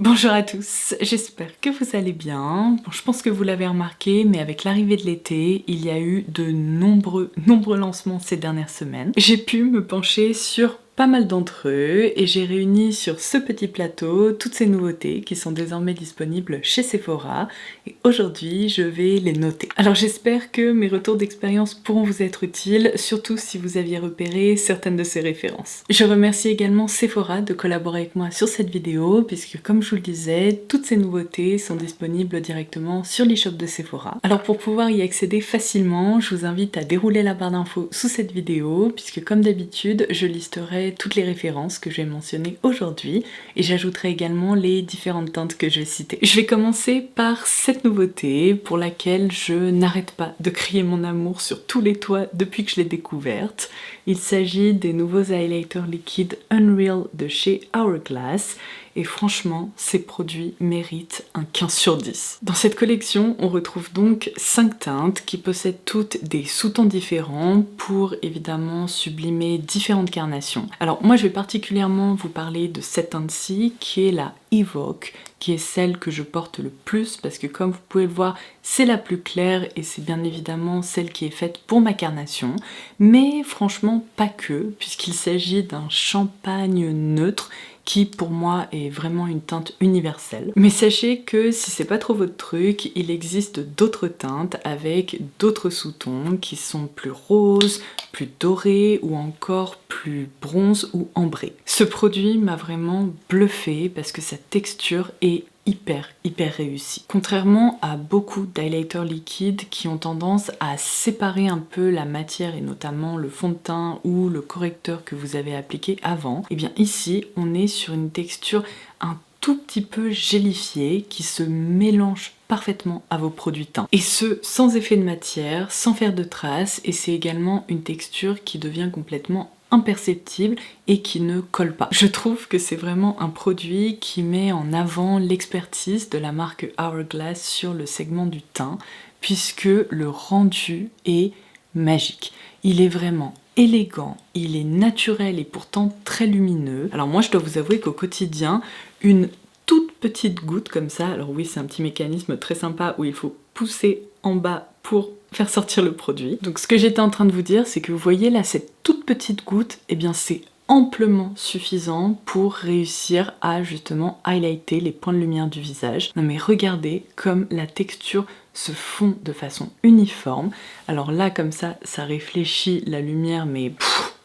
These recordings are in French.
Bonjour à tous, j'espère que vous allez bien. Bon, je pense que vous l'avez remarqué, mais avec l'arrivée de l'été, il y a eu de nombreux lancements ces dernières semaines. J'ai pu me pencher sur pas mal d'entre eux et j'ai réuni sur ce petit plateau toutes ces nouveautés qui sont désormais disponibles chez Sephora et aujourd'hui je vais les noter. Alors j'espère que mes retours d'expérience pourront vous être utiles, surtout si vous aviez repéré certaines de ces références. Je remercie également Sephora de collaborer avec moi sur cette vidéo puisque comme je vous le disais, toutes ces nouveautés sont disponibles directement sur l'e-shop de Sephora. Alors pour pouvoir y accéder facilement, je vous invite à dérouler la barre d'infos sous cette vidéo puisque comme d'habitude, je listerai toutes les références que je vais mentionner aujourd'hui et j'ajouterai également les différentes teintes que je vais citer. Je vais commencer par cette nouveauté pour laquelle je n'arrête pas de crier mon amour sur tous les toits depuis que je l'ai découverte. Il s'agit des nouveaux highlighters liquides Unreal de chez Hourglass et franchement, ces produits méritent un 15 sur 10. Dans cette collection, on retrouve donc 5 teintes qui possèdent toutes des sous-tons différents pour évidemment sublimer différentes carnations. Alors moi je vais particulièrement vous parler de cette teinte-ci qui est la Evoke, qui est celle que je porte le plus parce que comme vous pouvez le voir, c'est la plus claire et c'est bien évidemment celle qui est faite pour ma carnation, mais franchement pas que, puisqu'il s'agit d'un champagne neutre qui pour moi est vraiment une teinte universelle. Mais sachez que si c'est pas trop votre truc, il existe d'autres teintes avec d'autres sous-tons qui sont plus roses, plus dorés ou encore plus bronze ou ambré. Ce produit m'a vraiment bluffé parce que sa texture est hyper réussie. Contrairement à beaucoup d'highlighters liquides qui ont tendance à séparer un peu la matière et notamment le fond de teint ou le correcteur que vous avez appliqué avant, et bien ici on est sur une texture un tout petit peu gélifiée qui se mélange parfaitement à vos produits teints. Et ce, sans effet de matière, sans faire de traces, et c'est également une texture qui devient complètement imperceptible et qui ne colle pas. Je trouve que c'est vraiment un produit qui met en avant l'expertise de la marque Hourglass sur le segment du teint, puisque le rendu est magique. Il est vraiment élégant, il est naturel et pourtant très lumineux. Alors moi je dois vous avouer qu'au quotidien, une toute petite goutte comme ça, alors oui c'est un petit mécanisme très sympa où il faut pousser en bas pour faire sortir le produit. Donc ce que j'étais en train de vous dire, c'est que vous voyez là cette toute petite goutte, et bien c'est amplement suffisant pour réussir à justement highlighter les points de lumière du visage. Non mais regardez comme la texture se fond de façon uniforme. Alors là comme ça réfléchit la lumière mais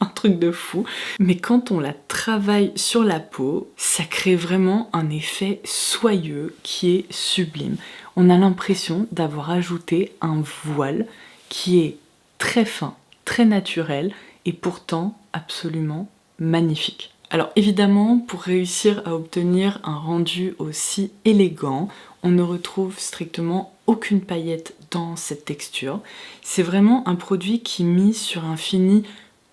un truc de fou. Mais quand on la travaille sur la peau, ça crée vraiment un effet soyeux qui est sublime. On a l'impression d'avoir ajouté un voile qui est très fin, très naturel et pourtant absolument magnifique. Alors évidemment, pour réussir à obtenir un rendu aussi élégant, on ne retrouve strictement aucune paillette dans cette texture. C'est vraiment un produit qui mise sur un fini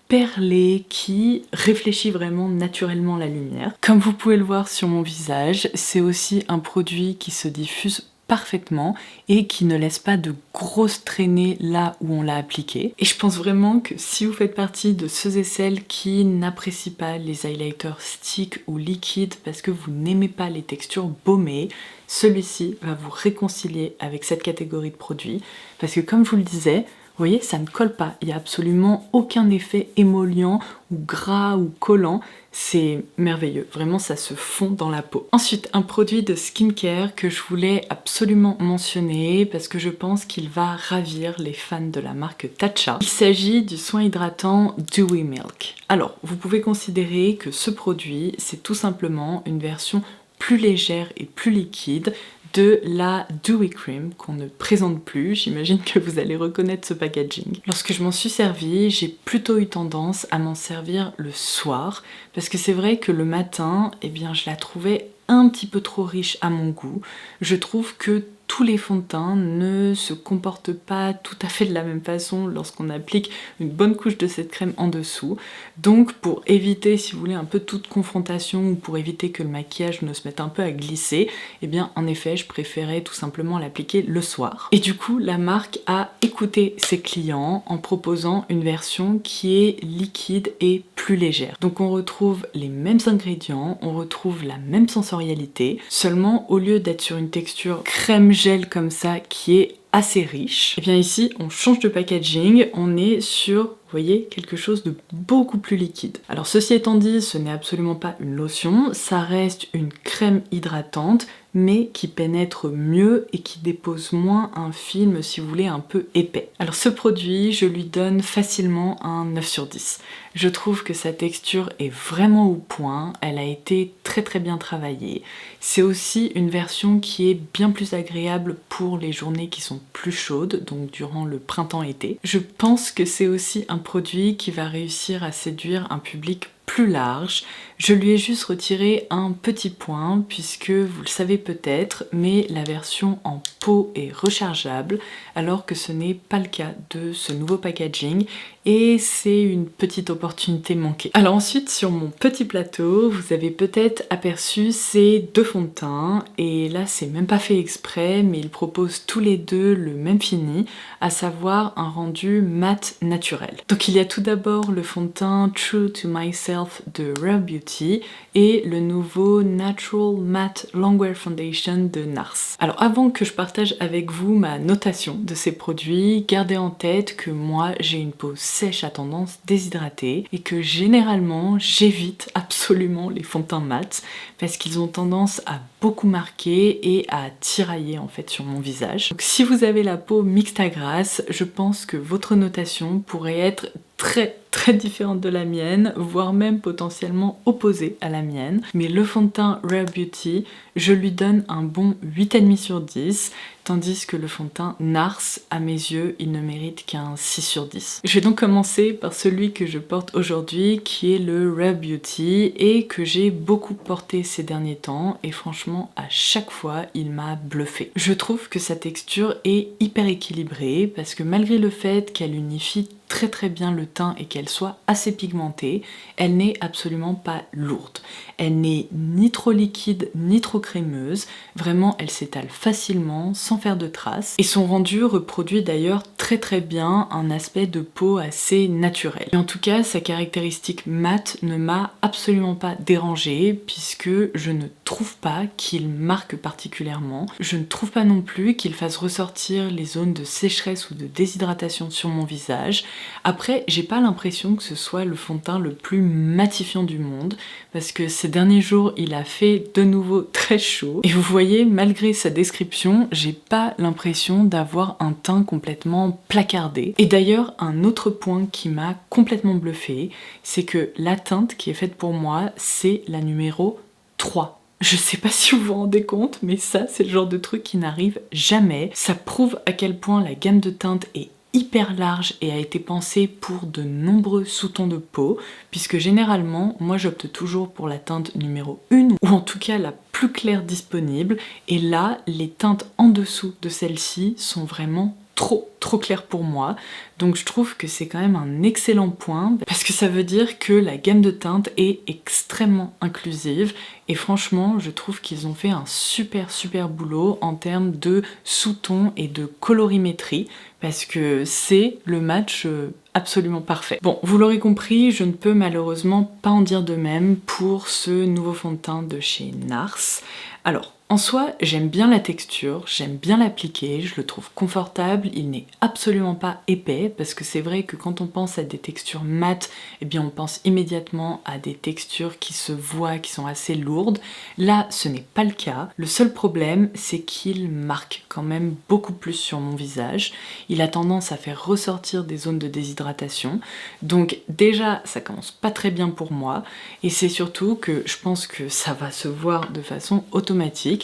perlé qui réfléchit vraiment naturellement la lumière. Comme vous pouvez le voir sur mon visage, c'est aussi un produit qui se diffuse parfaitement et qui ne laisse pas de grosses traînées là où on l'a appliqué. Et je pense vraiment que si vous faites partie de ceux et celles qui n'apprécient pas les highlighters stick ou liquides parce que vous n'aimez pas les textures baumées, celui-ci va vous réconcilier avec cette catégorie de produits parce que comme je vous le disais, vous voyez, ça ne colle pas, il n'y a absolument aucun effet émollient ou gras ou collant, c'est merveilleux, vraiment ça se fond dans la peau. Ensuite, un produit de skincare que je voulais absolument mentionner parce que je pense qu'il va ravir les fans de la marque Tatcha. Il s'agit du soin hydratant Dewy Milk. Alors, vous pouvez considérer que ce produit, c'est tout simplement une version plus légère et plus liquide de la Dewy Cream qu'on ne présente plus. J'imagine que vous allez reconnaître ce packaging. Lorsque je m'en suis servi, j'ai plutôt eu tendance à m'en servir le soir parce que c'est vrai que le matin, eh bien, je la trouvais un petit peu trop riche à mon goût. Je trouve que tous les fonds de teint ne se comportent pas tout à fait de la même façon lorsqu'on applique une bonne couche de cette crème en dessous. Donc pour éviter, si vous voulez, un peu toute confrontation ou pour éviter que le maquillage ne se mette un peu à glisser, eh bien en effet je préférais tout simplement l'appliquer le soir. Et du coup la marque a écouté ses clients en proposant une version qui est liquide et plus légère. Donc on retrouve les mêmes ingrédients, on retrouve la même sensorialité, seulement au lieu d'être sur une texture crème gel comme ça qui est assez riche, et bien ici on change de packaging, on est sur, vous voyez, quelque chose de beaucoup plus liquide. Alors ceci étant dit, ce n'est absolument pas une lotion, ça reste une crème hydratante mais qui pénètre mieux et qui dépose moins un film, si vous voulez, un peu épais. Alors ce produit, je lui donne facilement un 9 sur 10. Je trouve que sa texture est vraiment au point, elle a été très bien travaillée. C'est aussi une version qui est bien plus agréable pour les journées qui sont plus chaudes, donc durant le printemps-été. Je pense que c'est aussi un produit qui va réussir à séduire un public plus large. Je lui ai juste retiré un petit point puisque vous le savez peut-être, mais la version en pot est rechargeable alors que ce n'est pas le cas de ce nouveau packaging et c'est une petite opportunité manquée. Alors ensuite sur mon petit plateau, vous avez peut-être aperçu ces deux fonds de teint et là c'est même pas fait exprès mais ils proposent tous les deux le même fini, à savoir un rendu mat naturel. Donc il y a tout d'abord le fond de teint True to Myself de Rare Beauty et le nouveau Natural Matte Longwear Foundation de NARS. Alors avant que je partage avec vous ma notation de ces produits, gardez en tête que moi j'ai une peau sèche à tendance déshydratée et que généralement j'évite absolument les fonds de teint mat parce qu'ils ont tendance à beaucoup marquer et à tirailler en fait sur mon visage. Donc si vous avez la peau mixte à grasse, je pense que votre notation pourrait être très différente de la mienne, voire même potentiellement opposée à la mienne. Mais le fond de teint Rare Beauty, je lui donne un bon 8,5 sur 10, tandis que le fond de teint NARS, à mes yeux, il ne mérite qu'un 6 sur 10. Je vais donc commencer par celui que je porte aujourd'hui, qui est le Rare Beauty, et que j'ai beaucoup porté ces derniers temps, et franchement, à chaque fois, il m'a bluffé. Je trouve que sa texture est hyper équilibrée, parce que malgré le fait qu'elle unifie très bien le teint et qu'elle soit assez pigmentée, elle n'est absolument pas lourde. Elle n'est ni trop liquide ni trop crémeuse, vraiment elle s'étale facilement sans faire de traces et son rendu reproduit d'ailleurs très bien un aspect de peau assez naturel. Et en tout cas sa caractéristique mat ne m'a absolument pas dérangée puisque je ne trouve pas qu'il marque particulièrement, je ne trouve pas non plus qu'il fasse ressortir les zones de sécheresse ou de déshydratation sur mon visage. Après, j'ai pas l'impression que ce soit le fond de teint le plus matifiant du monde parce que ces derniers jours, il a fait de nouveau très chaud et vous voyez, malgré sa description, j'ai pas l'impression d'avoir un teint complètement placardé. Et d'ailleurs, un autre point qui m'a complètement bluffé, c'est que la teinte qui est faite pour moi, c'est la numéro 3. Je sais pas si vous vous rendez compte, mais ça, c'est le genre de truc qui n'arrive jamais. Ça prouve à quel point la gamme de teintes est hyper large et a été pensée pour de nombreux sous-tons de peau, puisque généralement, moi j'opte toujours pour la teinte numéro 1, ou en tout cas la plus claire disponible, et là, les teintes en dessous de celle-ci sont vraiment trop clair pour moi, donc je trouve que c'est quand même un excellent point parce que ça veut dire que la gamme de teintes est extrêmement inclusive et franchement je trouve qu'ils ont fait un super boulot en termes de sous-tons et de colorimétrie parce que c'est le match absolument parfait. Bon, vous l'aurez compris, je ne peux malheureusement pas en dire de même pour ce nouveau fond de teint de chez NARS. Alors, en soi, j'aime bien la texture, j'aime bien l'appliquer, je le trouve confortable, il n'est absolument pas épais, parce que c'est vrai que quand on pense à des textures mates, eh bien on pense immédiatement à des textures qui se voient, qui sont assez lourdes. Là, ce n'est pas le cas. Le seul problème, c'est qu'il marque quand même beaucoup plus sur mon visage. Il a tendance à faire ressortir des zones de déshydratation. Donc déjà, ça commence pas très bien pour moi, et c'est surtout que je pense que ça va se voir de façon automatique.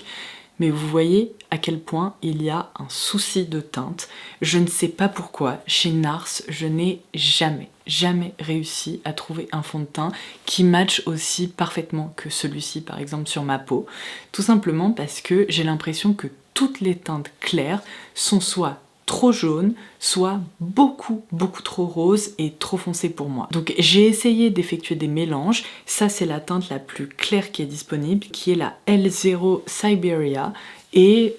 Mais vous voyez à quel point il y a un souci de teinte. Je ne sais pas pourquoi, chez NARS, je n'ai jamais réussi à trouver un fond de teint qui matche aussi parfaitement que celui-ci par exemple sur ma peau. Tout simplement parce que j'ai l'impression que toutes les teintes claires sont soit trop jaunes, soit beaucoup trop roses et trop foncées pour moi. Donc j'ai essayé d'effectuer des mélanges. Ça c'est la teinte la plus claire qui est disponible, qui est la L0 Siberia. Et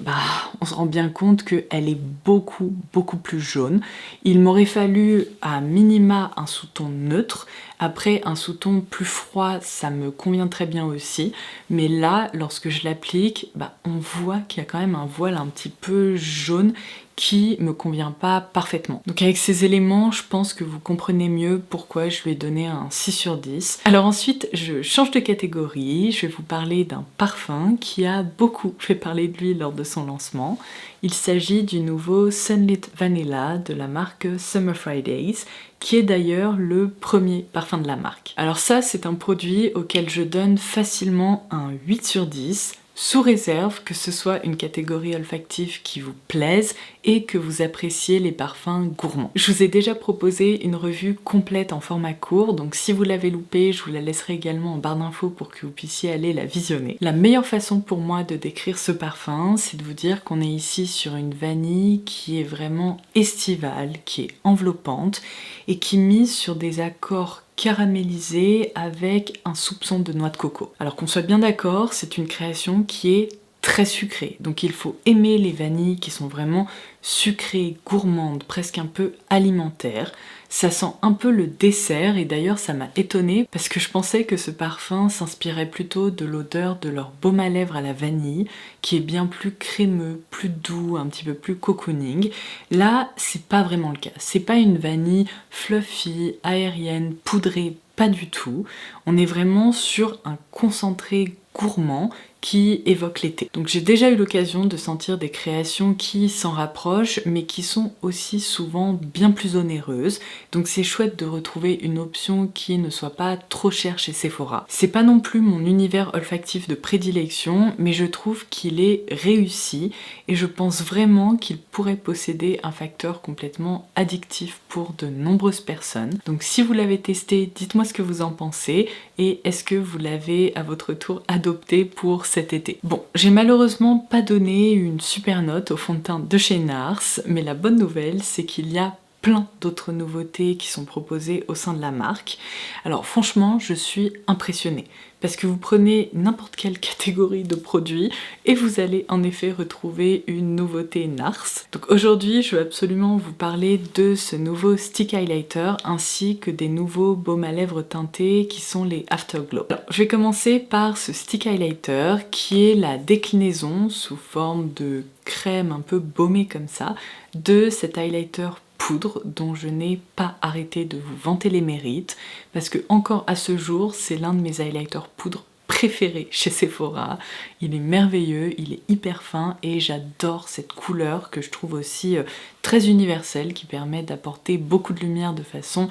on se rend bien compte qu'elle est beaucoup plus jaune. Il m'aurait fallu à minima un sous-ton neutre. Après, un sous-ton plus froid, ça me convient très bien aussi. Mais là, lorsque je l'applique, on voit qu'il y a quand même un voile un petit peu jaune qui me convient pas parfaitement. Donc avec ces éléments, je pense que vous comprenez mieux pourquoi je lui ai donné un 6 sur 10. Alors ensuite, je change de catégorie, je vais vous parler d'un parfum qui a beaucoup fait parler de lui lors de son lancement. Il s'agit du nouveau Sunlit Vanilla de la marque Summer Fridays, qui est d'ailleurs le premier parfum de la marque. Alors ça, c'est un produit auquel je donne facilement un 8 sur 10, sous réserve que ce soit une catégorie olfactive qui vous plaise et que vous appréciez les parfums gourmands. Je vous ai déjà proposé une revue complète en format court, donc si vous l'avez loupé, je vous la laisserai également en barre d'infos pour que vous puissiez aller la visionner. La meilleure façon pour moi de décrire ce parfum, c'est de vous dire qu'on est ici sur une vanille qui est vraiment estivale, qui est enveloppante et qui mise sur des accords caramélisé avec un soupçon de noix de coco. Alors qu'on soit bien d'accord, c'est une création qui est très sucrée, donc il faut aimer les vanilles qui sont vraiment sucrées, gourmandes, presque un peu alimentaires. Ça sent un peu le dessert et d'ailleurs ça m'a étonnée parce que je pensais que ce parfum s'inspirait plutôt de l'odeur de leur baume à lèvres à la vanille qui est bien plus crémeux, plus doux, un petit peu plus cocooning. Là, c'est pas vraiment le cas. C'est pas une vanille fluffy, aérienne, poudrée, pas du tout. On est vraiment sur un concentré gourmand qui évoque l'été. Donc j'ai déjà eu l'occasion de sentir des créations qui s'en rapprochent mais qui sont aussi souvent bien plus onéreuses. Donc c'est chouette de retrouver une option qui ne soit pas trop chère chez Sephora. C'est pas non plus mon univers olfactif de prédilection mais je trouve qu'il est réussi et je pense vraiment qu'il pourrait posséder un facteur complètement addictif pour de nombreuses personnes. Donc si vous l'avez testé, dites-moi ce que vous en pensez et est-ce que vous l'avez à votre tour adopté pour cet été. Bon, j'ai malheureusement pas donné une super note au fond de teint de chez NARS, mais la bonne nouvelle c'est qu'il y a plein d'autres nouveautés qui sont proposées au sein de la marque. Alors franchement, je suis impressionnée parce que vous prenez n'importe quelle catégorie de produits et vous allez en effet retrouver une nouveauté NARS. Donc aujourd'hui, je veux absolument vous parler de ce nouveau stick highlighter ainsi que des nouveaux baumes à lèvres teintés qui sont les Afterglow. Alors, je vais commencer par ce stick highlighter qui est la déclinaison sous forme de crème un peu baumée comme ça de cet highlighter poudre dont je n'ai pas arrêté de vous vanter les mérites parce que encore à ce jour c'est l'un de mes highlighters poudre préférés chez Sephora. Il est merveilleux, il est hyper fin et j'adore cette couleur que je trouve aussi très universelle qui permet d'apporter beaucoup de lumière de façon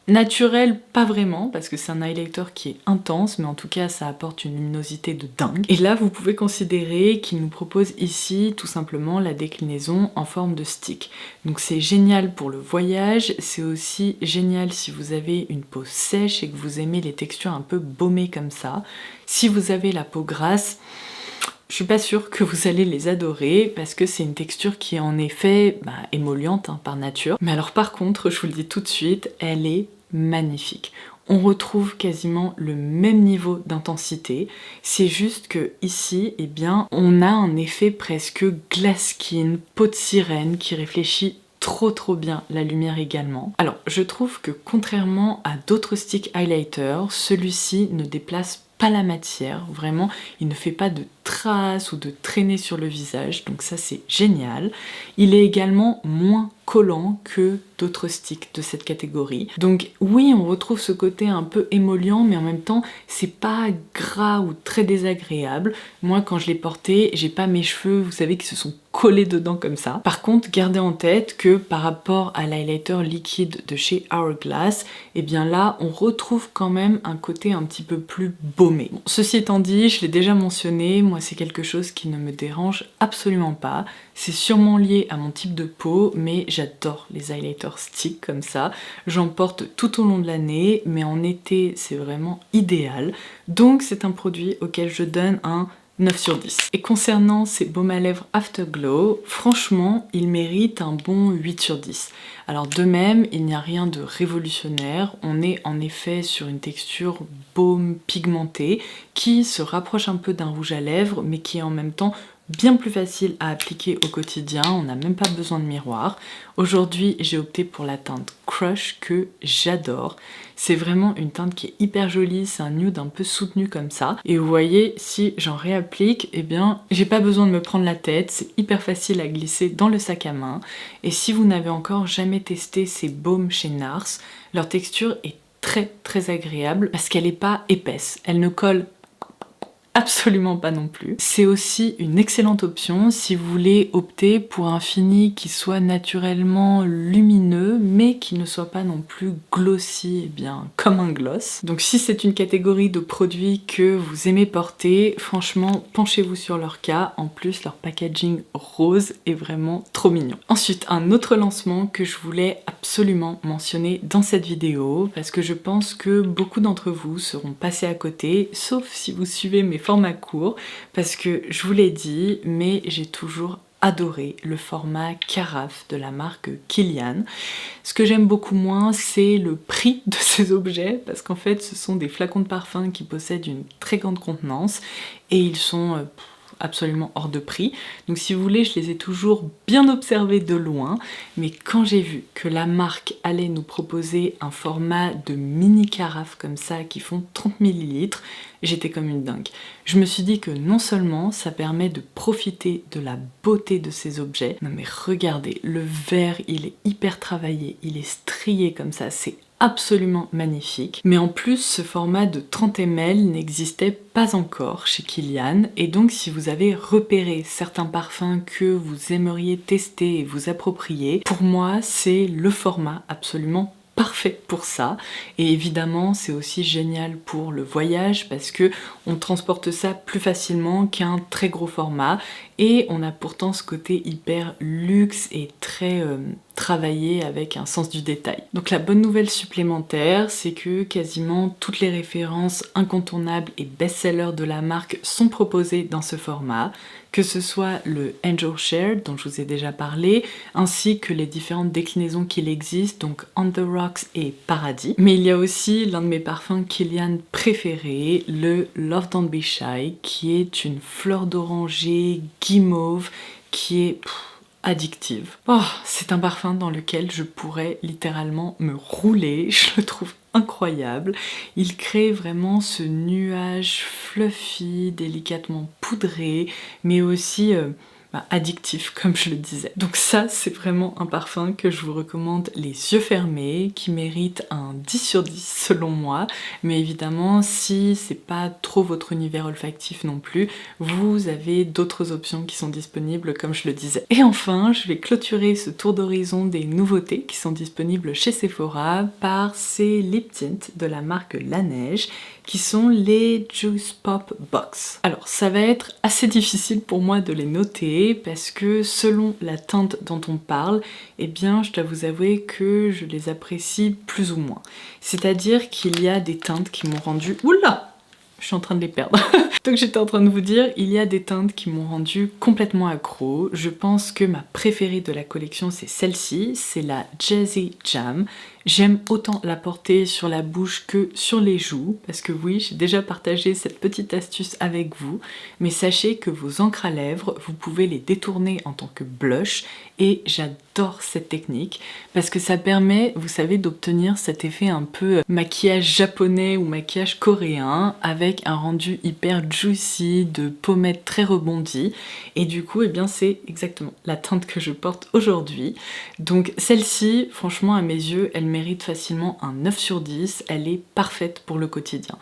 naturel, pas vraiment, parce que c'est un highlighter qui est intense, mais en tout cas ça apporte une luminosité de dingue. Et là vous pouvez considérer qu'il nous propose ici tout simplement la déclinaison en forme de stick. Donc c'est génial pour le voyage, c'est aussi génial si vous avez une peau sèche et que vous aimez les textures un peu baumées comme ça. Si vous avez la peau grasse, je suis pas sûre que vous allez les adorer parce que c'est une texture qui est en effet émolliente par nature. Mais alors par contre, je vous le dis tout de suite, elle est magnifique. On retrouve quasiment le même niveau d'intensité. C'est juste que ici, on a un effet presque glass skin, peau de sirène qui réfléchit trop bien la lumière également. Alors je trouve que contrairement à d'autres stick highlighters, celui-ci ne déplace pas la matière, vraiment il ne fait pas de traces ou de traînées sur le visage, donc ça c'est génial. Il est également moins collant que d'autres sticks de cette catégorie. Donc oui, on retrouve ce côté un peu émollient, mais en même temps c'est pas gras ou très désagréable. Moi quand je l'ai porté, j'ai pas mes cheveux, vous savez, qui se sont collés dedans comme ça. Par contre, gardez en tête que par rapport à l'highlighter liquide de chez Hourglass, là on retrouve quand même un côté un petit peu plus baumé. Bon, ceci étant dit, je l'ai déjà mentionné, moi c'est quelque chose qui ne me dérange absolument pas. C'est sûrement lié à mon type de peau, mais j'adore les highlighters stick comme ça. J'en porte tout au long de l'année, mais en été c'est vraiment idéal. Donc c'est un produit auquel je donne un 9 sur 10. Et concernant ces baumes à lèvres Afterglow, franchement, ils méritent un bon 8 sur 10. Alors de même, il n'y a rien de révolutionnaire, on est en effet sur une texture baume pigmenté qui se rapproche un peu d'un rouge à lèvres, mais qui est en même temps bien plus facile à appliquer au quotidien, on n'a même pas besoin de miroir. Aujourd'hui, j'ai opté pour la teinte Crush que j'adore. C'est vraiment une teinte qui est hyper jolie, c'est un nude un peu soutenu comme ça. Et vous voyez, si j'en réapplique, eh bien, j'ai pas besoin de me prendre la tête, c'est hyper facile à glisser dans le sac à main. Et si vous n'avez encore jamais testé ces baumes chez NARS, leur texture est très agréable parce qu'elle n'est pas épaisse, elle ne colle absolument pas non plus. C'est aussi une excellente option si vous voulez opter pour un fini qui soit naturellement lumineux mais qui ne soit pas non plus glossy, bien comme un gloss. Donc si c'est une catégorie de produits que vous aimez porter, franchement penchez-vous sur leur cas. En plus leur packaging rose est vraiment trop mignon. Ensuite un autre lancement que je voulais absolument mentionner dans cette vidéo parce que je pense que beaucoup d'entre vous seront passés à côté, sauf si vous suivez mes formats courts, parce que je vous l'ai dit, mais j'ai toujours adoré le format carafe de la marque Kilian. Ce que j'aime beaucoup moins, c'est le prix de ces objets, parce qu'en fait ce sont des flacons de parfum qui possèdent une très grande contenance et ils sont absolument hors de prix. Donc si vous voulez, je les ai toujours bien observés de loin, mais quand j'ai vu que la marque allait nous proposer un format de mini carafe comme ça qui font 30 ml, j'étais comme une dingue. Je me suis dit que non seulement ça permet de profiter de la beauté de ces objets, non mais regardez, le verre il est hyper travaillé, il est strié comme ça, c'est absolument magnifique. Mais en plus, ce format de 30 ml n'existait pas encore chez Kilian, et donc si vous avez repéré certains parfums que vous aimeriez tester et vous approprier, pour moi c'est le format absolument parfait pour ça. Et évidemment c'est aussi génial pour le voyage parce que on transporte ça plus facilement qu'un très gros format et on a pourtant ce côté hyper luxe et très travaillé avec un sens du détail. Donc la bonne nouvelle supplémentaire, c'est que quasiment toutes les références incontournables et best-sellers de la marque sont proposées dans ce format, que ce soit le Angel Share dont je vous ai déjà parlé, ainsi que les différentes déclinaisons qu'il existe, donc On The Rocks et Paradis. Mais il y a aussi l'un de mes parfums Kilian préférés, le Love Don't Be Shy, qui est une fleur d'oranger guimauve qui est addictive. Oh, c'est un parfum dans lequel je pourrais littéralement me rouler, je le trouve incroyable. Il crée vraiment ce nuage fluffy, délicatement poudré, mais aussi addictif comme je le disais. Donc ça c'est vraiment un parfum que je vous recommande les yeux fermés, qui mérite un 10 sur 10 selon moi, mais évidemment si c'est pas trop votre univers olfactif non plus, vous avez d'autres options qui sont disponibles comme je le disais. Et enfin je vais clôturer ce tour d'horizon des nouveautés qui sont disponibles chez Sephora par ces lip tints de la marque La Neige qui sont les Juice Pop Box. Alors ça va être assez difficile pour moi de les noter parce que selon la teinte dont on parle, eh bien je dois vous avouer que je les apprécie plus ou moins. C'est-à-dire qu'il y a des teintes qui m'ont rendu... Oula! Je suis en train de les perdre. Donc j'étais en train de vous dire, il y a des teintes qui m'ont rendu complètement accro. Je pense que ma préférée de la collection c'est celle-ci, c'est la Jazzy Jam. J'aime autant la porter sur la bouche que sur les joues, parce que oui, j'ai déjà partagé cette petite astuce avec vous, mais sachez que vos encres à lèvres, vous pouvez les détourner en tant que blush, et j'adore cette technique, parce que ça permet, vous savez, d'obtenir cet effet un peu maquillage japonais ou maquillage coréen, avec un rendu hyper juicy, de pommettes très rebondies, et du coup, eh bien c'est exactement la teinte que je porte aujourd'hui. Donc celle-ci, franchement, à mes yeux, elle mérite facilement un 9 sur 10, elle est parfaite pour le quotidien.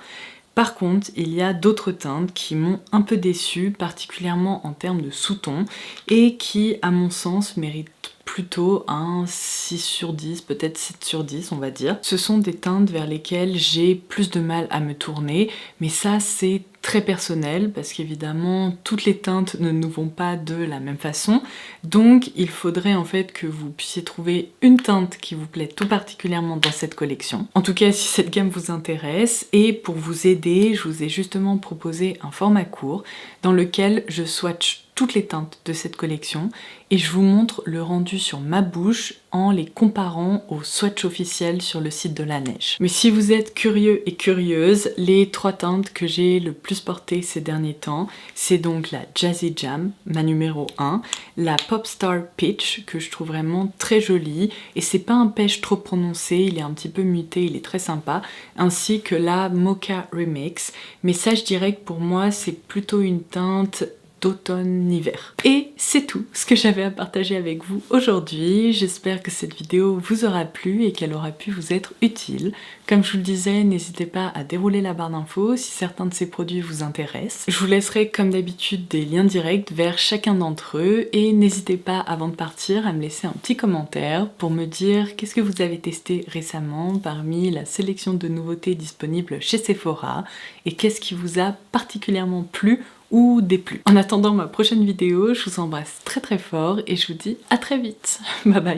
Par contre, il y a d'autres teintes qui m'ont un peu déçue, particulièrement en termes de sous-ton, et qui, à mon sens, méritent plutôt un 6 sur 10, peut-être 7 sur 10 on va dire. Ce sont des teintes vers lesquelles j'ai plus de mal à me tourner, mais ça c'est très personnel parce qu'évidemment toutes les teintes ne nous vont pas de la même façon, donc il faudrait en fait que vous puissiez trouver une teinte qui vous plaît tout particulièrement dans cette collection. En tout cas si cette gamme vous intéresse, et pour vous aider je vous ai justement proposé un format court dans lequel je swatch toutes les teintes de cette collection et je vous montre le rendu sur ma bouche en les comparant au swatch officiel sur le site de Laneige. Mais si vous êtes curieux et curieuse, les 3 teintes que j'ai le plus portées ces derniers temps, c'est donc la Jazzy Jam, ma numéro 1, la Popstar Peach, que je trouve vraiment très jolie, et c'est pas un pêche trop prononcé, il est un petit peu muté, il est très sympa, ainsi que la Mocha Remix, mais ça je dirais que pour moi c'est plutôt une teinte d'automne-hiver. Et c'est tout ce que j'avais à partager avec vous aujourd'hui. J'espère que cette vidéo vous aura plu et qu'elle aura pu vous être utile. Comme je vous le disais, n'hésitez pas à dérouler la barre d'infos si certains de ces produits vous intéressent. Je vous laisserai comme d'habitude des liens directs vers chacun d'entre eux et n'hésitez pas avant de partir à me laisser un petit commentaire pour me dire qu'est-ce que vous avez testé récemment parmi la sélection de nouveautés disponibles chez Sephora et qu'est-ce qui vous a particulièrement plu ou déplu. En attendant ma prochaine vidéo, je vous embrasse très très fort et je vous dis à très vite. Bye bye.